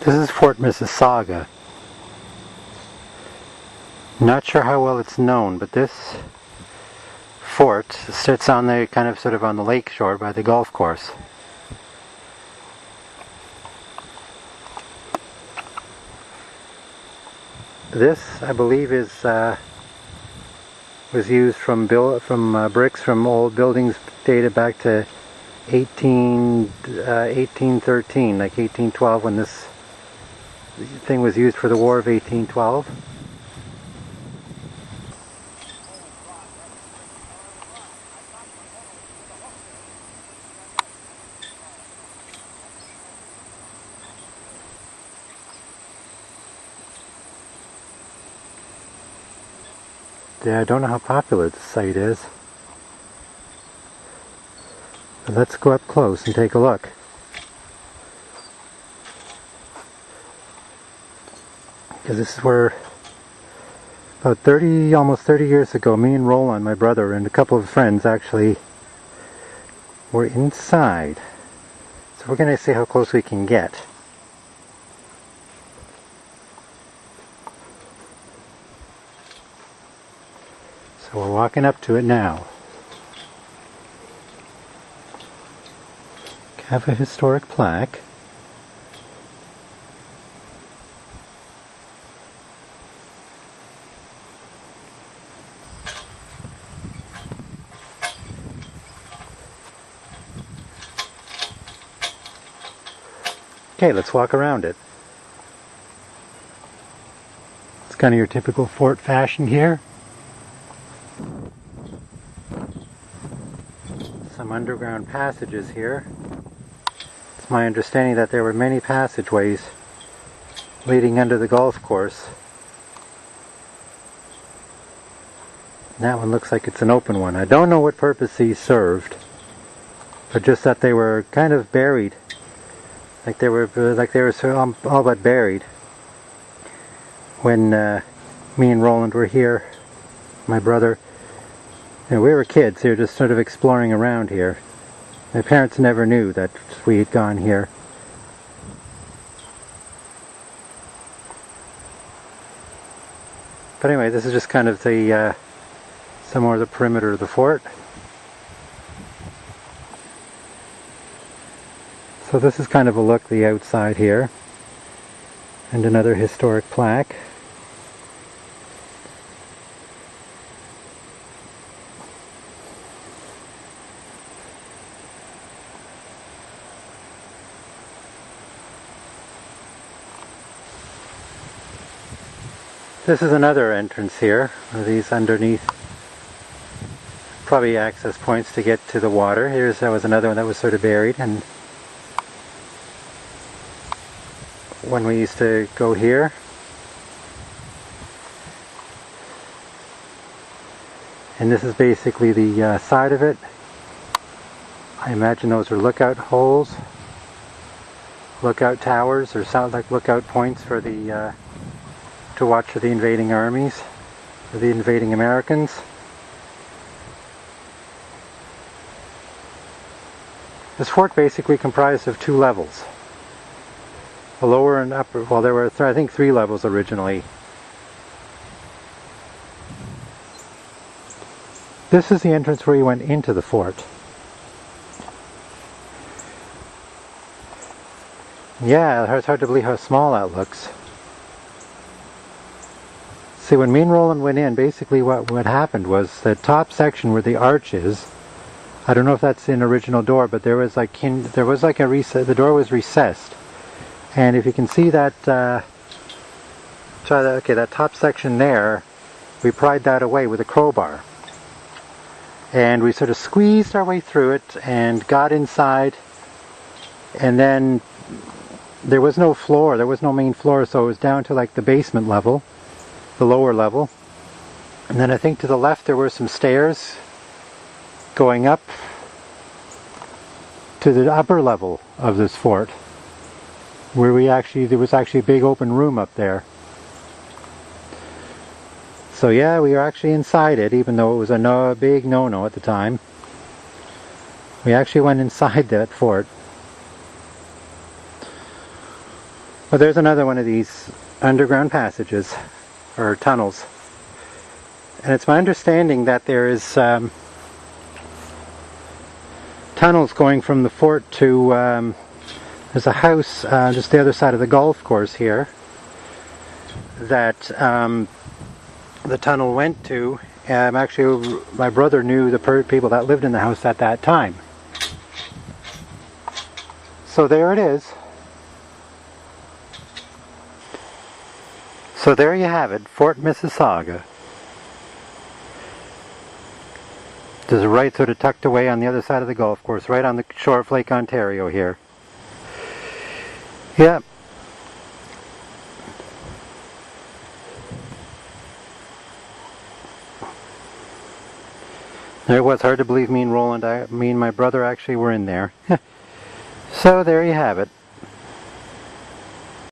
This is Fort Mississauga. Not sure how well it's known, but this fort sits on the sort of on the lake shore by the golf course. This, I believe, was used from bricks from old buildings dated back to 1813, like 1812, when this thing was used for the War of 1812. Yeah, I don't know how popular the site is. But let's go up close and take a look. Because this is where, about almost 30 years ago, me and Roland, my brother, and a couple of friends actually were inside. So we're going to see how close we can get. So we're walking up to it now. Have a historic plaque. Okay, let's walk around it. It's kind of your typical fort fashion here. Some underground passages here. It's my understanding that there were many passageways leading under the golf course. And that one looks like it's an open one. I don't know what purpose these served, but just that they were kind of buried. Like they were all but buried when me and Roland were here, my brother. We were kids, they were just sort of exploring around here. My parents never knew that we had gone here. But anyway, this is just kind of the some more of the perimeter of the fort. So this is kind of a look the outside here. And another historic plaque. This is another entrance here, these underneath, probably access points to get to the water. That was another one that was sort of buried, and when we used to go here. And this is basically the side of it. I imagine those are lookout holes, lookout towers, or sound like lookout points for the to watch for the invading armies, or the invading Americans. This fort basically comprised of two levels. A lower and upper, well there were I think 3 levels originally. This is the entrance where you went into the fort. Yeah, it's hard to believe how small that looks. See, when me and Roland went in, basically what happened was the top section where the arch is, I don't know if that's an original door, but there was like a recess, the door was recessed. And if you can see that, that top section there, we pried that away with a crowbar. And we sort of squeezed our way through it and got inside, and then there was no floor, there was no main floor, so it was down to like the basement level, the lower level. And then I think to the left there were some stairs going up to the upper level of this fort, where there was actually a big open room up there. So yeah, we were actually inside it, even though it was a big no-no at the time. We actually went inside that fort. Well, there's another one of these underground passages, or tunnels. And it's my understanding that there is tunnels going from the fort to, there's a house just the other side of the golf course here that the tunnel went to. Actually, my brother knew the people that lived in the house at that time. So there it is. So there you have it, Fort Mississauga. Just right sort of tucked away on the other side of the golf course, right on the shore of Lake Ontario here. Yeah. It was hard to believe me and Roland, me and my brother actually were in there. So there you have it.